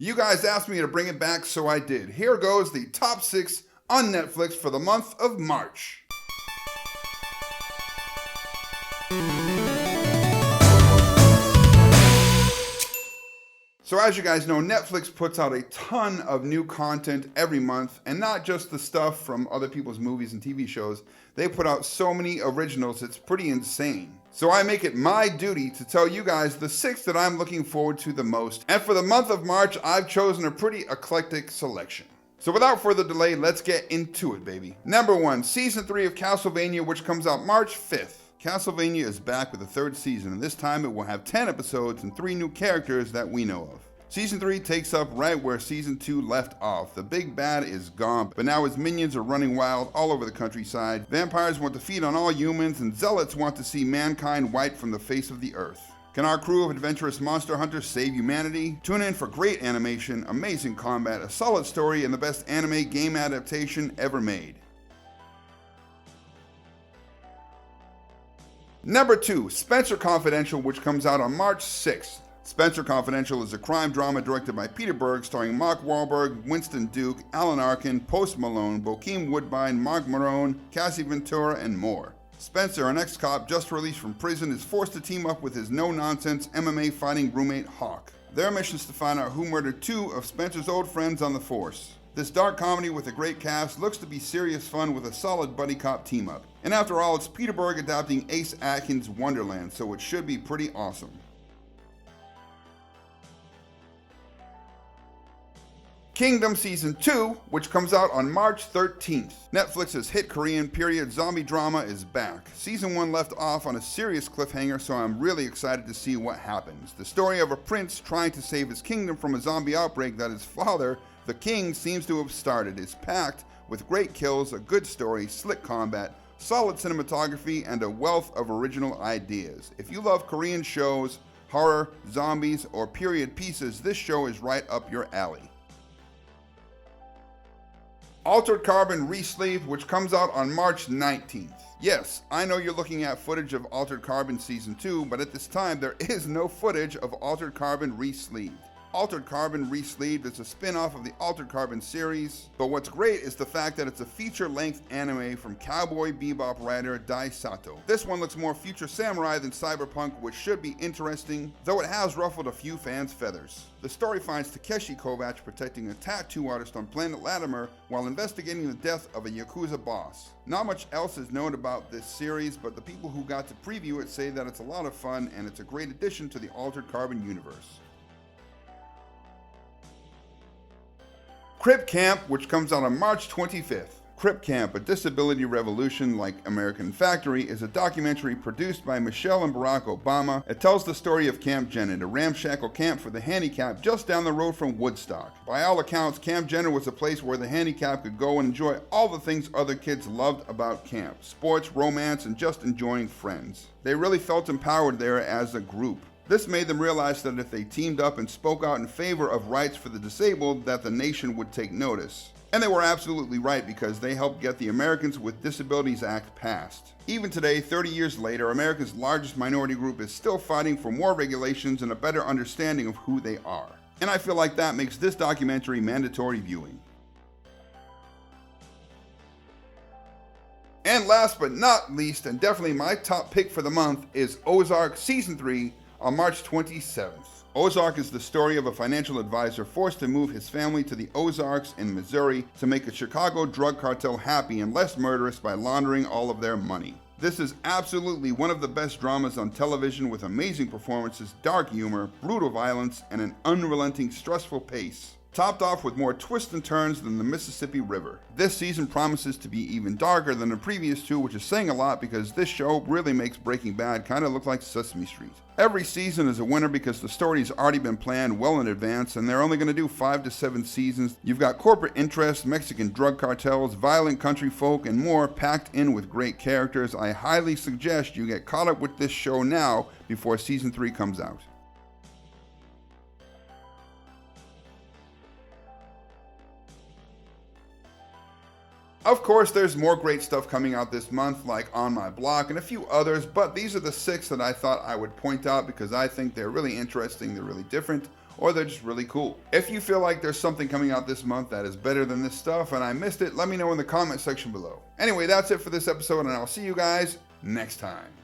You guys asked me to bring it back, so I did. Here goes the top 6 on Netflix for the month of March. So as you guys know, Netflix puts out a ton of new content every month, and not just the stuff from other people's movies and TV shows. They put out so many originals, it's pretty insane. So I make it my duty to tell you guys the 6 that I'm looking forward to the most. And for the month of March, I've chosen a pretty eclectic selection. So without further delay, let's get into it, baby. Number 1, Season 3 of Castlevania, which comes out March 5th. Castlevania is back with a 3rd season, and this time it will have 10 episodes and 3 new characters that we know of. Season 3 takes up right where Season 2 left off. The big bad is gone, but now his minions are running wild all over the countryside. Vampires want to feed on all humans, and zealots want to see mankind wiped from the face of the earth. Can our crew of adventurous monster hunters save humanity? Tune in for great animation, amazing combat, a solid story, and the best anime game adaptation ever made. Number 2, Spencer Confidential, which comes out on March 6th. Spencer Confidential is a crime drama directed by Peter Berg, starring Mark Wahlberg, Winston Duke, Alan Arkin, Post Malone, Bokeem Woodbine, Mark Marone, Cassie Ventura, and more. Spencer, an ex-cop just released from prison, is forced to team up with his no-nonsense MMA fighting roommate Hawk. Their mission is to find out who murdered 2 of Spencer's old friends on the force. This dark comedy with a great cast looks to be serious fun with a solid buddy cop team-up. And after all, it's Peter Berg adapting Ace Atkins' Wonderland, so it should be pretty awesome. Kingdom Season 2, which comes out on March 13th. Netflix's hit Korean period zombie drama is back. Season 1 left off on a serious cliffhanger, so I'm really excited to see what happens. The story of a prince trying to save his kingdom from a zombie outbreak that his father, the king, seems to have started, is packed with great kills, a good story, slick combat, solid cinematography, and a wealth of original ideas. If you love Korean shows, horror, zombies, or period pieces, this show is right up your alley. Altered Carbon Resleeved, which comes out on March 19th. Yes, I know you're looking at footage of Altered Carbon Season 2, but at this time there is no footage of Altered Carbon Resleeved. Altered Carbon Resleeved is a spin-off of the Altered Carbon series, but what's great is the fact that it's a feature-length anime from Cowboy Bebop writer Dai Sato. This one looks more future samurai than cyberpunk, which should be interesting, though it has ruffled a few fans' feathers. The story finds Takeshi Kovacs protecting a tattoo artist on planet Latimer while investigating the death of a Yakuza boss. Not much else is known about this series, but the people who got to preview it say that it's a lot of fun and it's a great addition to the Altered Carbon universe. Crip Camp, which comes out on March 25th. Crip Camp, A Disability Revolution Like American Factory, is a documentary produced by Michelle and Barack Obama. It tells the story of Camp Jenner, a ramshackle camp for the handicapped just down the road from Woodstock. By all accounts, Camp Jenner was a place where the handicapped could go and enjoy all the things other kids loved about camp: sports, romance, and just enjoying friends. They really felt empowered there as a group. This made them realize that if they teamed up and spoke out in favor of rights for the disabled, that the nation would take notice. And they were absolutely right, because they helped get the Americans with Disabilities Act passed. Even today, 30 years later, America's largest minority group is still fighting for more regulations and a better understanding of who they are. And I feel like that makes this documentary mandatory viewing. And last but not least, and definitely my top pick for the month, is Ozark Season 3, on March 27th. Ozark is the story of a financial advisor forced to move his family to the Ozarks in Missouri to make a Chicago drug cartel happy and less murderous by laundering all of their money. This is absolutely one of the best dramas on television, with amazing performances, dark humor, brutal violence, and an unrelenting, stressful pace, topped off with more twists and turns than the Mississippi River. This season promises to be even darker than the previous 2, which is saying a lot because this show really makes Breaking Bad kind of look like Sesame Street. Every season is a winner because the story's already been planned well in advance, and they're only going to do 5 to 7 seasons. You've got corporate interests, Mexican drug cartels, violent country folk, and more packed in with great characters. I highly suggest you get caught up with this show now before Season 3 comes out. Of course, there's more great stuff coming out this month, like On My Block and a few others, but these are the 6 that I thought I would point out because I think they're really interesting, they're really different. or they're just really cool. If you feel like there's something coming out this month that is better than this stuff and I missed it, let me know in the comment section below. Anyway, that's it for this episode, and I'll see you guys next time.